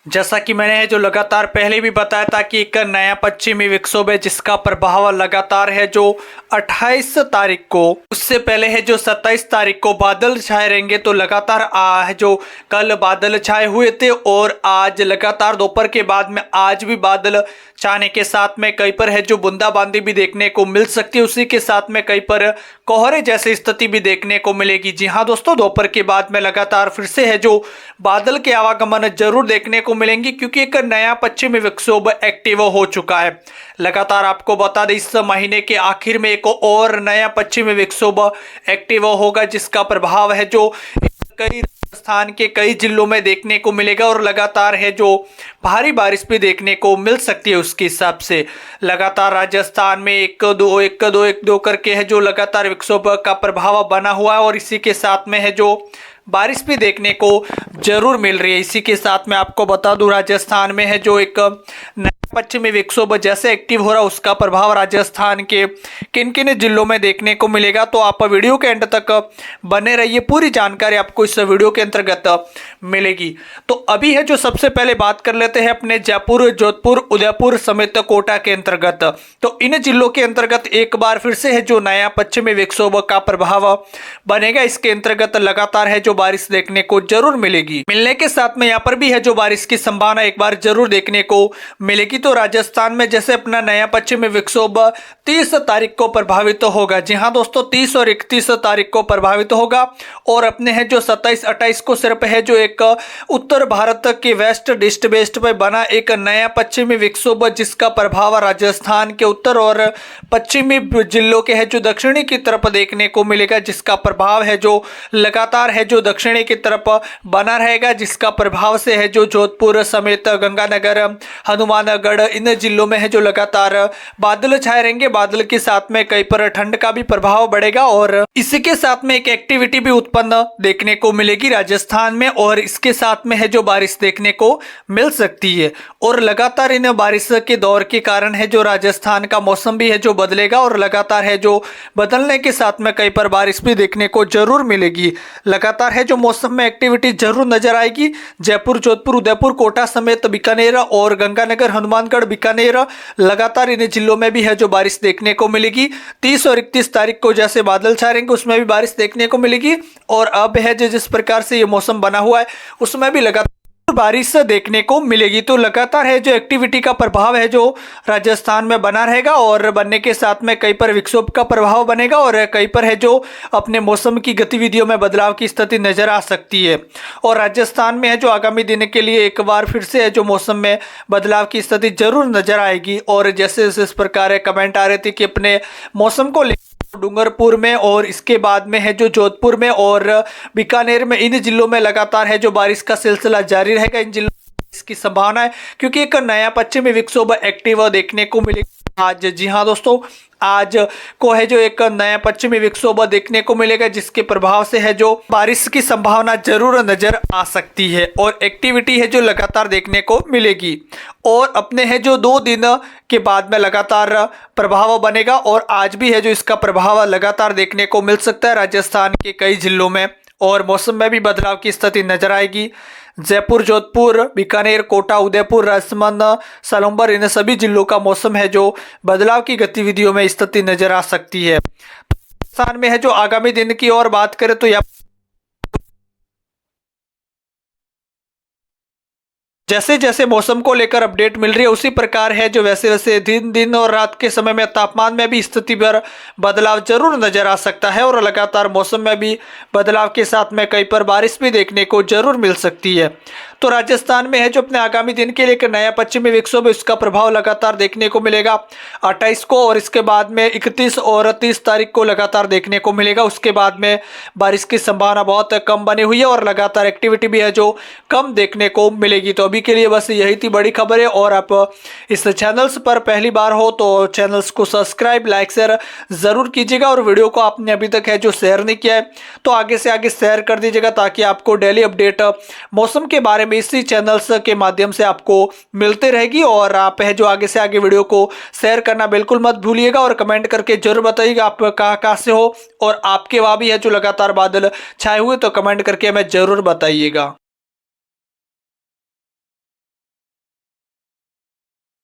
जैसा कि मैंने है जो लगातार पहले भी बताया था कि एक नया पश्चिमी विक्षोभ है जिसका प्रभाव लगातार है जो 28 तारीख को, उससे पहले है जो 27 तारीख को बादल छाए रहेंगे। तो लगातार है जो कल बादल छाए हुए थे और आज लगातार दोपहर के बाद में आज भी बादल छाने के साथ में कहीं पर है जो बूंदाबांदी भी देखने को मिल सकती है। उसी के साथ में कहीं पर कोहरे जैसी स्थिति भी देखने को मिलेगी। जी हाँ दोस्तों, दोपहर के बाद में लगातार फिर से है जो बादल के आवागमन जरूर देखने को मिलेंगी क्योंकि एक नया पश्चिमी विक्षोभ एक्टिव हो चुका है। लगातार आपको बता दें इस महीने के आखिर में एक और नया पश्चिमी विक्षोभ एक्टिव होगा जिसका प्रभाव है जो कई राजस्थान के कई जिलों में देखने को मिलेगा और लगातार है जो भारी बारिश भी देखने को मिल सकती है। उसके हिसाब से लगातार राजस्थान में एक दो करके है जो लगातार विक्षोभ का प्रभाव बना हुआ है और इसी के साथ में है जो बारिश भी देखने को जरूर मिल रही है। इसी के साथ में आपको बता दूं राजस्थान में है जो एक नया पश्चिमी विक्षोभ जैसे एक्टिव हो रहा है उसका प्रभाव राजस्थान के किन किन जिलों में देखने को मिलेगा। तो आप वीडियो के एंड तक बने रहिए, पूरी जानकारी आपको इस वीडियो के अंतर्गत मिलेगी। तो अभी है जो सबसे पहले बात कर लेते हैं अपने जयपुर, जोधपुर, उदयपुर समेत कोटा के अंतर्गत। तो इन जिलों के अंतर्गत एक बार फिर से है जो नया पश्चिमी विक्षोभ का प्रभाव बनेगा। इसके अंतर्गत लगातार है जो बारिश देखने को जरूर मिलेगी। मिलने के साथ में यहाँ पर भी है जो बारिश की संभावना एक बार जरूर देखने को मिलेगी। तो राजस्थान में जैसे अपना नया पश्चिमी विक्षोभ 30 तारीख को प्रभावित होगा। जी हाँ दोस्तों, 30 और 31 तारीख को प्रभावित होगा और अपने है जो 27-28 को सिर्फ है जो एक उत्तर भारत के वेस्ट वेस्ट पे बना एक नया पश्चिमी विक्षोभ जिसका प्रभाव राजस्थान के उत्तर और पश्चिमी जिलों के है जो दक्षिणी की तरफ देखने को मिलेगा, जिसका प्रभाव है जो लगातार है जो दक्षिणी की तरफ बना रहेगा, जिसका प्रभाव से है जो जोधपुर समेत गंगानगर, हनुमानगढ़ इन जिलों में है जो लगातार बादल छाए रहेंगे। बादल के साथ में कहीं पर ठंड का भी प्रभाव बढ़ेगा और इसके साथ में एक एक्टिविटी भी उत्पन्न देखने को मिलेगी राजस्थान में और इसके साथ में है जो बारिश देखने को मिल सकती है। और लगातार इन बारिश के दौर के कारण है जो राजस्थान का मौसम भी है जो बदलेगा और लगातार है जो बदलने के साथ में कहीं पर बारिश भी देखने को जरूर मिलेगी। लगातार है जो मौसम में एक्टिविटी जरूर नजर आएगी। जयपुर, जोधपुर, उदयपुर, कोटा समेत बीकानेर और गंगानगर, हनुमानगढ़, बीकानेर लगातार इन जिलों में भी है जो बारिश देखने को मिलेगी। 30 और 31 तारीख को जैसे बादल छाए रहेंगे उसमें भी बारिश देखने को मिलेगी और अब है जो जिस प्रकार से ये मौसम बना हुआ है उसमें भी लगातार बारिश देखने को मिलेगी। तो लगातार है जो एक्टिविटी का प्रभाव है जो राजस्थान में बना रहेगा और बनने के साथ में कहीं पर विक्षोभ का प्रभाव बनेगा और कहीं पर है जो अपने मौसम की गतिविधियों में बदलाव की स्थिति नजर आ सकती है। और राजस्थान में है जो आगामी दिन के लिए एक बार फिर से है जो मौसम में बदलाव की स्थिति जरूर नजर आएगी। और जैसे इस प्रकार कमेंट आ रहे थे कि अपने मौसम को डूंगरपुर में और इसके बाद में है जो जोधपुर में और बीकानेर में इन जिलों में लगातार है जो बारिश का सिलसिला जारी रहेगा। इन जिलों में इसकी संभावना है क्योंकि एक नया पश्चिमी विक्षोभ एक्टिव देखने को मिलेगा आज। जी हाँ दोस्तों, आज को है जो एक नया पश्चिमी विक्षोभ देखने को मिलेगा जिसके प्रभाव से है जो बारिश की संभावना जरूर नजर आ सकती है और एक्टिविटी है जो लगातार देखने को मिलेगी। और अपने है जो 2 दिन के बाद में लगातार प्रभाव बनेगा और आज भी है जो इसका प्रभाव लगातार देखने को मिल सकता है राजस्थान के कई जिलों में और मौसम में भी बदलाव की स्थिति नजर आएगी। जयपुर, जोधपुर, बीकानेर, कोटा, उदयपुर, राजसमंद, सलम्बर इन सभी जिलों का मौसम है जो बदलाव की गतिविधियों में स्थिति नजर आ सकती है। राजस्थान में है जो आगामी दिन की और बात करें तो जैसे जैसे मौसम को लेकर अपडेट मिल रही है उसी प्रकार है जो वैसे वैसे दिन और रात के समय में तापमान में भी स्थिति पर बदलाव जरूर नजर आ सकता है और लगातार मौसम में भी बदलाव के साथ में कहीं पर बारिश भी देखने को जरूर मिल सकती है। तो राजस्थान में है जो अपने आगामी दिन के लिए एक नया पश्चिमी विक्षोभ इसका प्रभाव लगातार देखने को मिलेगा 28 को और इसके बाद में 31 और 30 तारीख को लगातार देखने को मिलेगा। उसके बाद में बारिश की संभावना बहुत कम बनी हुई है और लगातार एक्टिविटी भी है जो कम देखने को मिलेगी। तो अभी के लिए बस यही थी बड़ी खबर है और आप इस चैनल्स पर पहली बार हो तो चैनल्स को सब्सक्राइब, लाइक, शेयर जरूर कीजिएगा और वीडियो को आपने अभी तक है जो शेयर नहीं किया है तो आगे से आगे शेयर कर दीजिएगा ताकि आपको डेली अपडेट मौसम के बारे में इसी चैनल्स के माध्यम से आपको मिलते रहेगी। और आप है जो आगे से आगे वीडियो को शेयर करना बिल्कुल मत भूलिएगा और कमेंट करके जरूर बताइएगा आप कहाँ से हो और आपके वहाँ भी है जो लगातार बादल छाए हुए तो कमेंट करके हमें जरूर बताइएगा।